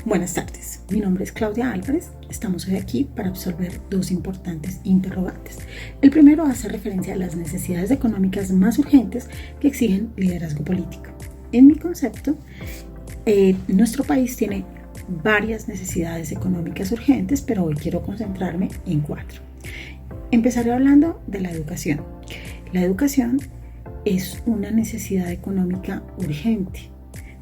Buenas tardes, mi nombre es Claudia Álvarez. Estamos hoy aquí para absolver dos importantes interrogantes. El primero hace referencia a las necesidades económicas más urgentes que exigen liderazgo político. En mi concepto, nuestro país tiene varias necesidades económicas urgentes, pero hoy quiero concentrarme en 4. Empezaré hablando de la educación. La educación es una necesidad económica urgente.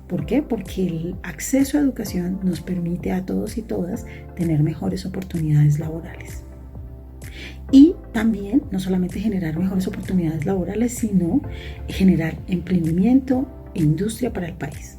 ¿Por qué? Porque el acceso a educación nos permite a todos y todas tener mejores oportunidades laborales. Y también no solamente generar mejores oportunidades laborales, sino generar emprendimiento e industria para el país.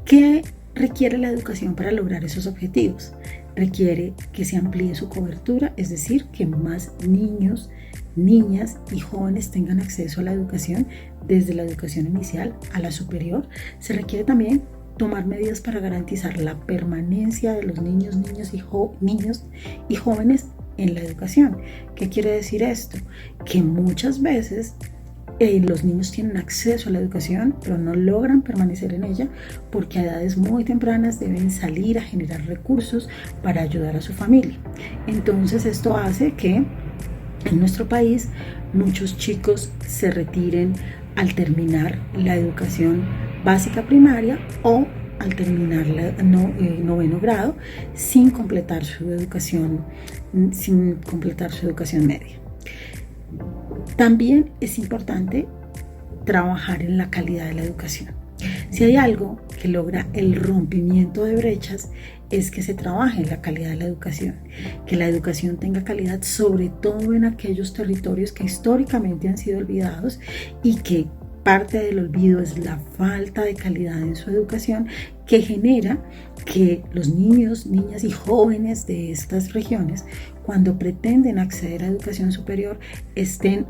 ¿Qué requiere la educación para lograr esos objetivos? Requiere que se amplíe su cobertura, es decir, que más niños, niñas y jóvenes tengan acceso a la educación, desde la educación inicial a la superior. Se requiere también tomar medidas para garantizar la permanencia de los niños y jóvenes en la educación. ¿Qué quiere decir esto? Que muchas veces los niños tienen acceso a la educación, pero no logran permanecer en ella porque a edades muy tempranas deben salir a generar recursos para ayudar a su familia. Entonces esto hace que en nuestro país muchos chicos se retiren al terminar la educación básica primaria o al terminar el noveno grado sin completar su educación media. También es importante trabajar en la calidad de la educación. Si hay algo que logra el rompimiento de brechas, es que se trabaje en la calidad de la educación, que la educación tenga calidad, sobre todo en aquellos territorios que históricamente han sido olvidados, y que parte del olvido es la falta de calidad en su educación, que genera que los niños, niñas y jóvenes de estas regiones, cuando pretenden acceder a educación superior, estén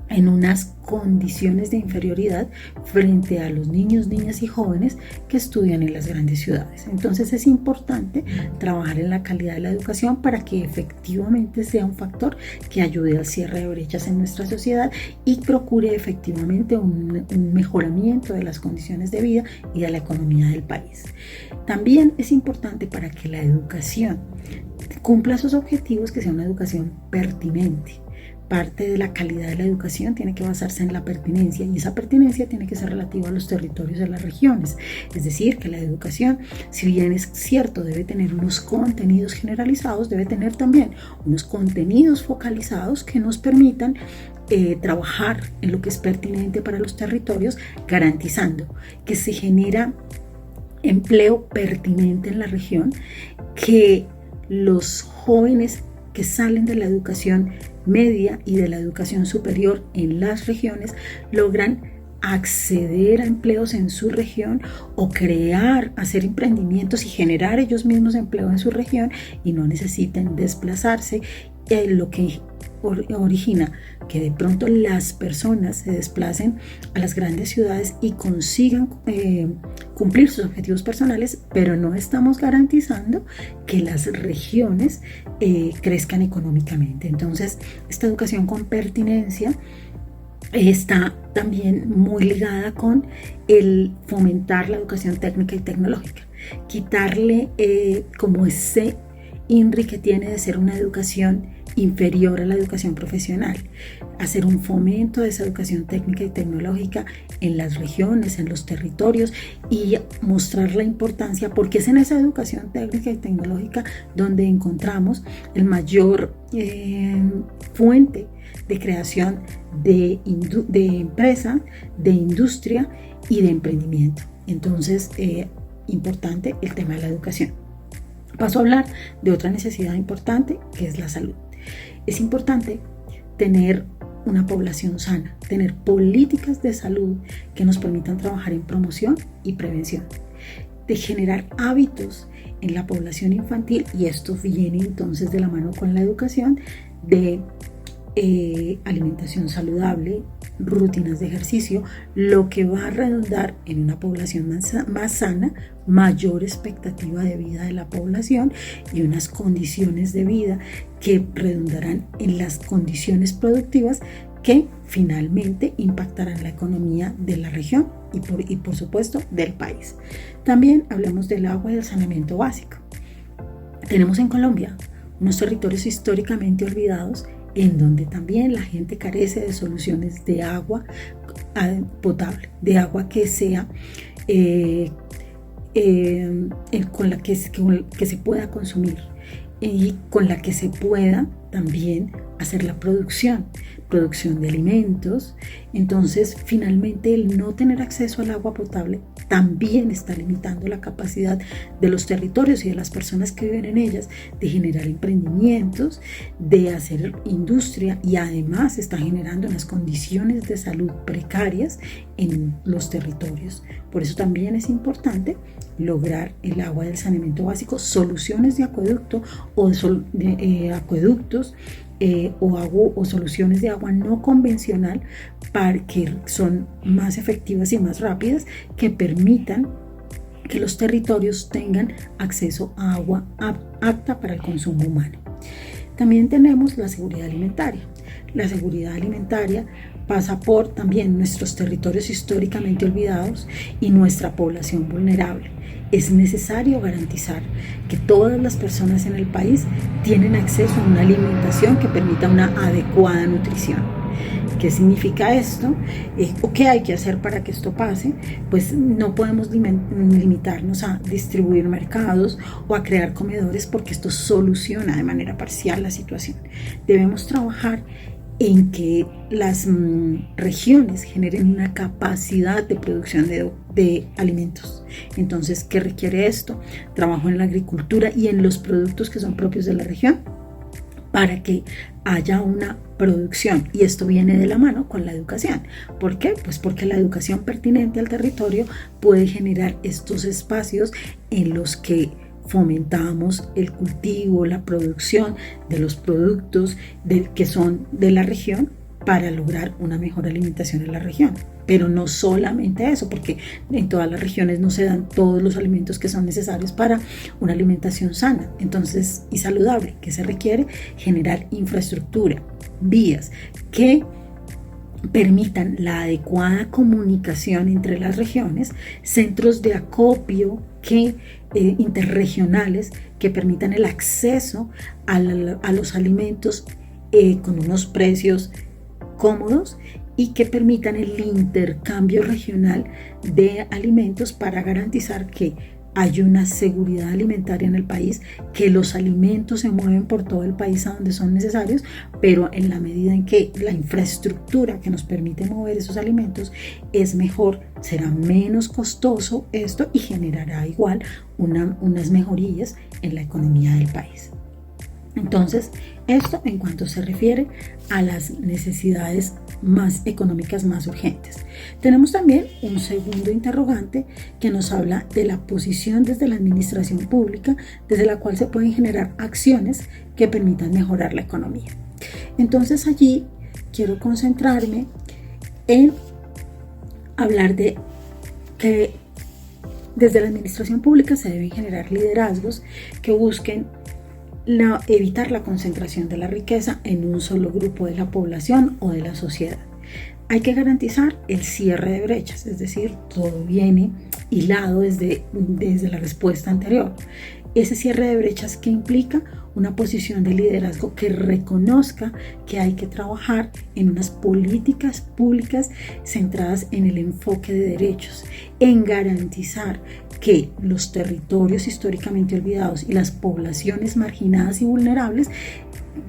en unas condiciones de inferioridad frente a los niños, niñas y jóvenes que estudian en las grandes ciudades. Entonces es importante trabajar en la calidad de la educación para que efectivamente sea un factor que ayude al cierre de brechas en nuestra sociedad y procure efectivamente un mejoramiento de las condiciones de vida y de la economía del país. También es importante, para que la educación cumpla sus objetivos, que sea una educación pertinente. Parte de la calidad de la educación tiene que basarse en la pertinencia, y esa pertinencia tiene que ser relativa a los territorios de las regiones. Es decir, que la educación, si bien es cierto, debe tener unos contenidos generalizados, debe tener también unos contenidos focalizados que nos permitan trabajar en lo que es pertinente para los territorios, garantizando que se genera empleo pertinente en la región, que los jóvenes que salen de la educación media y de la educación superior en las regiones logran acceder a empleos en su región, o hacer emprendimientos y generar ellos mismos empleo en su región, y no necesiten desplazarse, lo que origina que de pronto las personas se desplacen a las grandes ciudades y consigan cumplir sus objetivos personales, pero no estamos garantizando que las regiones crezcan económicamente. Entonces, esta educación con pertinencia está también muy ligada con el fomentar la educación técnica y tecnológica, quitarle como ese INRI que tiene de ser una educación inferior a la educación profesional, hacer un fomento de esa educación técnica y tecnológica en las regiones, en los territorios, y mostrar la importancia, porque es en esa educación técnica y tecnológica donde encontramos el mayor fuente de creación de empresa, de industria y de emprendimiento. Entonces, importante el tema de la educación. Paso a hablar de otra necesidad importante, que es la salud. Es importante tener una población sana, tener políticas de salud que nos permitan trabajar en promoción y prevención, de generar hábitos en la población infantil, y esto viene entonces de la mano con la educación, de alimentación saludable, rutinas de ejercicio, lo que va a redundar en una población más sana, mayor expectativa de vida de la población y unas condiciones de vida que redundarán en las condiciones productivas que finalmente impactarán la economía de la región y por supuesto del país. También hablamos del agua y del saneamiento básico. Tenemos en Colombia unos territorios históricamente olvidados en donde también la gente carece de soluciones de agua potable, de agua que sea con la que se pueda consumir y con la que se pueda también hacer la producción de alimentos. Entonces, finalmente, el no tener acceso al agua potable también está limitando la capacidad de los territorios y de las personas que viven en ellas de generar emprendimientos, de hacer industria, y además está generando unas condiciones de salud precarias en los territorios. Por eso también es importante lograr el agua del saneamiento básico, soluciones de acueducto o de acueductos o soluciones de agua no convencional que son más efectivas y más rápidas, que permitan que los territorios tengan acceso a agua apta para el consumo humano. También tenemos la seguridad alimentaria. La seguridad alimentaria pasa por también nuestros territorios históricamente olvidados y nuestra población vulnerable. Es necesario garantizar que todas las personas en el país tienen acceso a una alimentación que permita una adecuada nutrición. ¿Qué significa esto? ¿O qué hay que hacer para que esto pase? Pues no podemos limitarnos a distribuir mercados o a crear comedores, porque esto soluciona de manera parcial la situación. Debemos trabajar en que las regiones generen una capacidad de producción de alimentos. Entonces, ¿qué requiere esto? Trabajo en la agricultura y en los productos que son propios de la región para que haya una producción, y esto viene de la mano con la educación. ¿Por qué? Pues porque la educación pertinente al territorio puede generar estos espacios en los que fomentamos el cultivo, la producción de los productos que son de la región para lograr una mejor alimentación en la región. Pero no solamente eso, porque en todas las regiones no se dan todos los alimentos que son necesarios para una alimentación sana, entonces, y saludable. ¿Qué se requiere? Generar infraestructura, vías que permitan la adecuada comunicación entre las regiones, centros de acopio interregionales que permitan el acceso a los alimentos con unos precios cómodos, y que permitan el intercambio regional de alimentos para garantizar que hay una seguridad alimentaria en el país, que los alimentos se mueven por todo el país a donde son necesarios, pero en la medida en que la infraestructura que nos permite mover esos alimentos es mejor, será menos costoso esto y generará igual unas mejorías en la economía del país. Entonces, esto en cuanto se refiere a las necesidades más económicas más urgentes. Tenemos también un segundo interrogante que nos habla de la posición desde la administración pública, desde la cual se pueden generar acciones que permitan mejorar la economía. Entonces, allí quiero concentrarme en hablar de que desde la administración pública se deben generar liderazgos que busquen evitar la concentración de la riqueza en un solo grupo de la población o de la sociedad. Hay que garantizar el cierre de brechas, es decir, todo viene hilado desde la respuesta anterior. Ese cierre de brechas que implica una posición de liderazgo que reconozca que hay que trabajar en unas políticas públicas centradas en el enfoque de derechos, en garantizar que los territorios históricamente olvidados y las poblaciones marginadas y vulnerables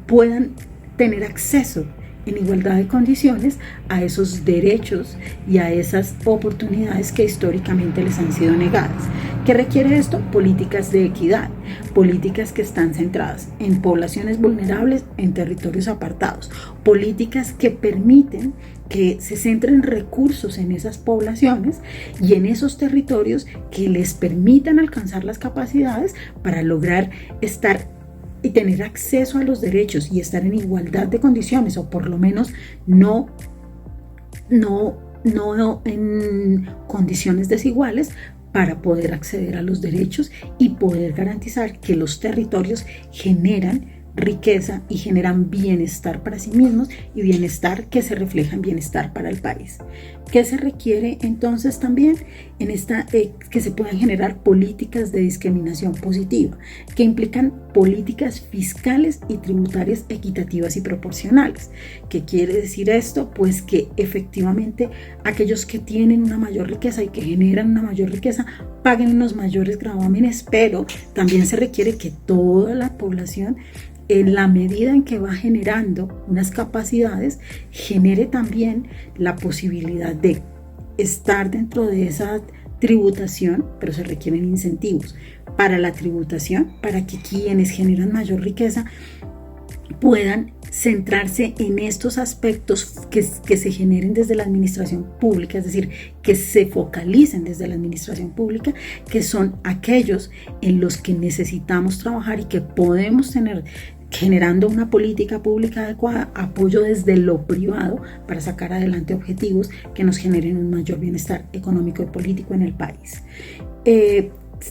puedan tener acceso en igualdad de condiciones a esos derechos y a esas oportunidades que históricamente les han sido negadas. ¿Qué requiere esto? Políticas de equidad, políticas que están centradas en poblaciones vulnerables, en territorios apartados, políticas que permiten que se centren recursos en esas poblaciones y en esos territorios que les permitan alcanzar las capacidades para lograr estar y tener acceso a los derechos y estar en igualdad de condiciones, o por lo menos no en condiciones desiguales, para poder acceder a los derechos y poder garantizar que los territorios generan riqueza y generan bienestar para sí mismos y bienestar que se refleja en bienestar para el país. ¿Qué se requiere entonces también? Que se puedan generar políticas de discriminación positiva, que implican políticas fiscales y tributarias equitativas y proporcionales. ¿Qué quiere decir esto? Pues que efectivamente aquellos que tienen una mayor riqueza y que generan una mayor riqueza paguen unos mayores gravámenes, pero también se requiere que toda la población, en la medida en que va generando unas capacidades, genere también la posibilidad de estar dentro de esa tributación, pero se requieren incentivos para la tributación, para que quienes generan mayor riqueza puedan centrarse en estos aspectos que se generen desde la administración pública, es decir, que se focalicen desde la administración pública, que son aquellos en los que necesitamos trabajar y que podemos tener, generando una política pública adecuada, apoyo desde lo privado para sacar adelante objetivos que nos generen un mayor bienestar económico y político en el país.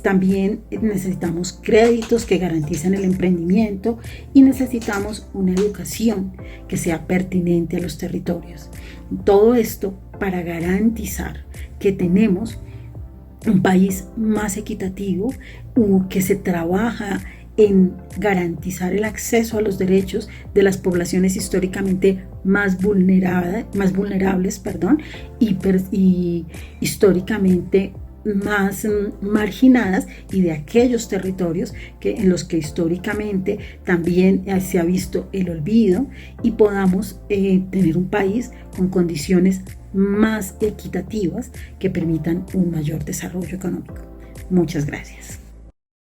También necesitamos créditos que garanticen el emprendimiento y necesitamos una educación que sea pertinente a los territorios. Todo esto para garantizar que tenemos un país más equitativo, que se trabaja en garantizar el acceso a los derechos de las poblaciones históricamente más vulnerables, y históricamente más marginadas, y de aquellos territorios en los que históricamente también se ha visto el olvido, y podamos tener un país con condiciones más equitativas que permitan un mayor desarrollo económico. Muchas gracias.